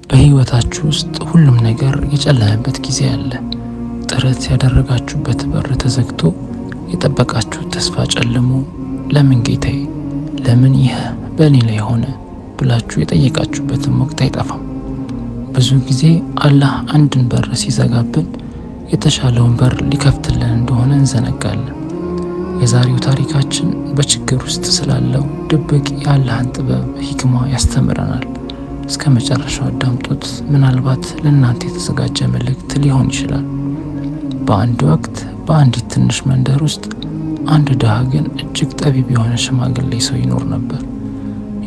በህይወታችሁ ውስጥ ሁሉም ነገር የጨለመበት ጊዜ አለ። ጥረት ያደረጋችሁበት በር ተዘግቶ የጠበቃችሁት ተስፋ ጨልሞ ለምን ጌታዬ፣ ለምን ይህ በእኔ ላይ ሆነ ብላችሁ የጠየቃችሁበትም ወቅት አይጠፋም። ብዙ ጊዜ አላህ አንድን በር ሲዘጋብን የተሻለውን በር ሊከፍትልን እንደሆነ እንዘነጋለን። የዛሬው ታሪካችን በችግር ውስጥ ስላለው ድብቅ የአላህን ጥበብ ሂክማ ያስተምረናል። እስከ መጨረሻው አዳምጡት። ምናልባት ለእናንተ የተዘጋጀ መልእክት ሊሆን ይችላል። በአንድ ወቅት በአንዲት ትንሽ መንደር ውስጥ አንድ ድሃ ግን እጅግ ጠቢብ የሆነ ሽማግሌ ሰው ይኖር ነበር።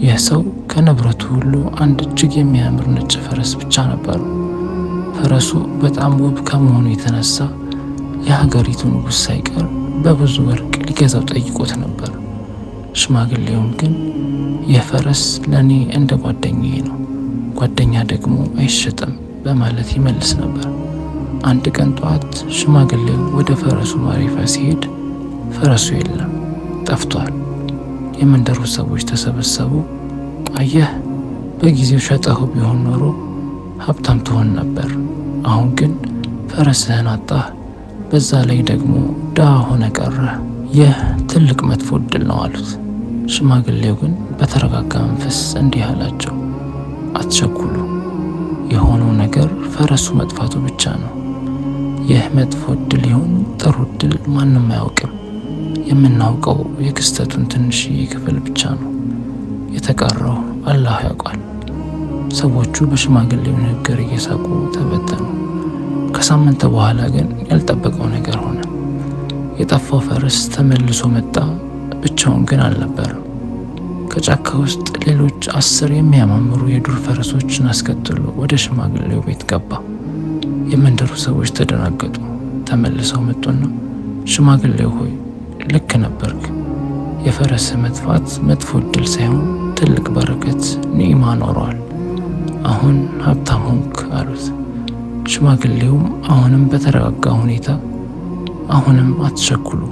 ይህ ሰው ከንብረቱ ሁሉ አንድ እጅግ የሚያምር ነጭ ፈረስ ብቻ ነበረው። ፈረሱ በጣም ውብ ከመሆኑ የተነሳ የሀገሪቱ ንጉሥ ሳይቀር በብዙ ወርቅ ሊገዛው ጠይቆት ነበር። ሽማግሌውም ግን ይህ ፈረስ ለእኔ እንደ ጓደኛዬ ነው፣ ጓደኛ ደግሞ አይሸጥም በማለት ይመልስ ነበር። አንድ ቀን ጠዋት ሽማግሌው ወደ ፈረሱ ማረፊያ ሲሄድ ፈረሱ የለም፣ ጠፍቷል። የመንደሩ ሰዎች ተሰበሰቡ። አየህ፣ በጊዜው ሸጠኸው ቢሆን ኖሮ ሀብታም ትሆን ነበር። አሁን ግን ፈረስህን አጣህ፣ በዛ ላይ ደግሞ ድሃ ሆነ ቀረህ። ይህ ትልቅ መጥፎ እድል ነው አሉት። ሽማግሌው ግን በተረጋጋ መንፈስ እንዲህ አላቸው፣ አትቸኩሉ። የሆነው ነገር ፈረሱ መጥፋቱ ብቻ ነው። ይህ መጥፎ እድል ይሁን ጥሩ እድል ማንም አያውቅም። የምናውቀው የክስተቱን ትንሽዬ ክፍል ብቻ ነው። የተቀረው አላህ ያውቃል። ሰዎቹ በሽማግሌው ንግግር እየሳቁ ተበተኑ። ከሳምንት በኋላ ግን ያልጠበቀው ነገር ሆነ። የጠፋው ፈረስ ተመልሶ መጣ። ብቻውን ግን አልነበረም። ከጫካ ውስጥ ሌሎች 10 የሚያማምሩ የዱር ፈረሶችን አስከትሎ ወደ ሽማግሌው ቤት ገባ። የመንደሩ ሰዎች ተደናገጡ። ተመልሰው መጡና ሽማግሌው ሆይ፣ ልክ ነበርክ። የፈረስህ መጥፋት መጥፎ እድል ሳይሆን ትልቅ በረከት ኒዕማ ኖረዋል። አሁን ሀብታም ሆንክ አሉት። ሽማግሌውም አሁንም በተረጋጋ ሁኔታ አሁንም አትቸኩሉ፣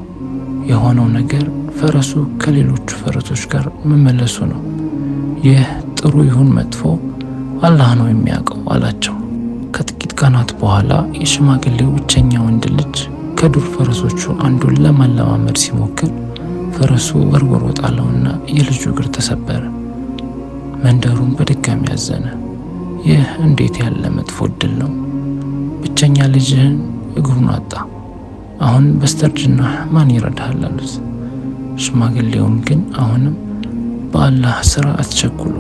የሆነው ነገር ፈረሱ ከሌሎቹ ፈረሶች ጋር መመለሱ ነው። ይህ ጥሩ ይሁን መጥፎ አላህ ነው የሚያውቀው አላቸው። ከጥቂት ቀናት በኋላ የሽማግሌው ብቸኛ ወንድ ልጅ ከዱር ፈረሶቹ አንዱን ለማለማመድ ሲሞክር ፈረሱ ወርውሮ ጣለውና የልጁ እግር ተሰበረ። መንደሩን በድጋሚ ያዘነ። ይህ እንዴት ያለ መጥፎ እድል ነው! ብቸኛ ልጅህን እግሩን አጣ። አሁን በስተርጅና ማን ይረዳሃል አሉት። ሽማግሌውም ግን አሁንም በአላህ ስራ አትቸኩሉ፣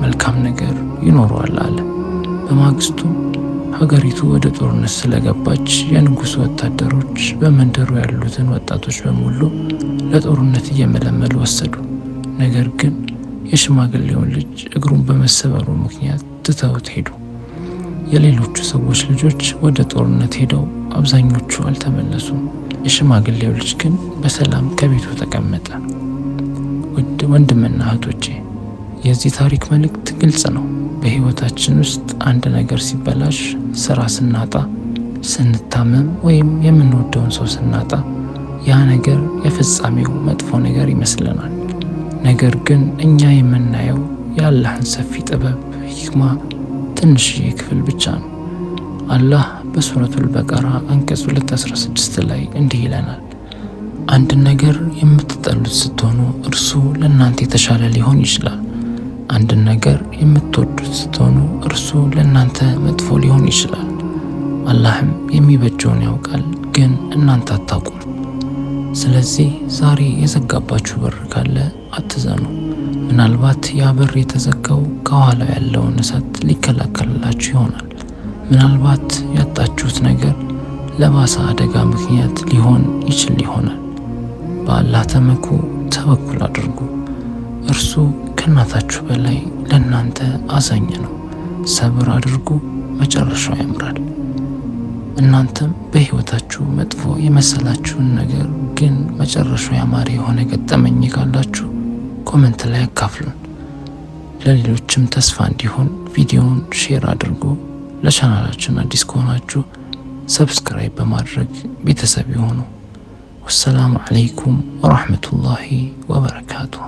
መልካም ነገር ይኖረዋል አለ። በማግስቱ ሀገሪቱ ወደ ጦርነት ስለገባች የንጉሱ ወታደሮች በመንደሩ ያሉትን ወጣቶች በሙሉ ለጦርነት እየመለመሉ ወሰዱ። ነገር ግን የሽማግሌውን ልጅ እግሩን በመሰበሩ ምክንያት ትተውት ሄዱ። የሌሎቹ ሰዎች ልጆች ወደ ጦርነት ሄደው አብዛኞቹ አልተመለሱም። የሽማግሌው ልጅ ግን በሰላም ከቤቱ ተቀመጠ። ውድ ወንድምና እህቶቼ፣ የዚህ ታሪክ መልእክት ግልጽ ነው። በህይወታችን ውስጥ አንድ ነገር ሲበላሽ፣ ስራ ስናጣ፣ ስንታመም ወይም የምንወደውን ሰው ስናጣ ያ ነገር የፍጻሜው መጥፎ ነገር ይመስለናል። ነገር ግን እኛ የምናየው የአላህን ሰፊ ጥበብ ሂክማ ትንሽዬ ክፍል ብቻ ነው። አላህ በሱረቱል በቀራ አንቀጽ 216 ላይ እንዲህ ይለናል፣ አንድን ነገር የምትጠሉት ስትሆኑ እርሱ ለእናንተ የተሻለ ሊሆን ይችላል። አንድን ነገር የምትወዱት ስትሆኑ እርሱ ለእናንተ መጥፎ ሊሆን ይችላል። አላህም የሚበጀውን ያውቃል፣ ግን እናንተ አታውቁም። ስለዚህ ዛሬ የዘጋባችሁ በር ካለ አትዘኑ። ምናልባት ያ በር የተዘጋው ከኋላ ያለውን እሳት ሊከላከልላችሁ ይሆናል። ምናልባት ያጣችሁት ነገር ለባሰ አደጋ ምክንያት ሊሆን ይችል ይሆናል። በአላህ ተመኩ፣ ተወኩል አድርጉ። እርሱ ከእናታችሁ በላይ ለእናንተ አዛኝ ነው። ሰብር አድርጉ፣ መጨረሻው ያምራል። እናንተም በህይወታችሁ መጥፎ የመሰላችሁን ነገር ግን መጨረሻው ያማረ የሆነ ገጠመኝ ካላችሁ ኮመንት ላይ አካፍሉን። ለሌሎችም ተስፋ እንዲሆን ቪዲዮውን ሼር አድርጉ። ለቻናላችን አዲስ ከሆናችሁ ሰብስክራይብ በማድረግ ቤተሰብ ይሁኑ። ወሰላሙ አለይኩም ወራህመቱላሂ ወበረካቱሁ።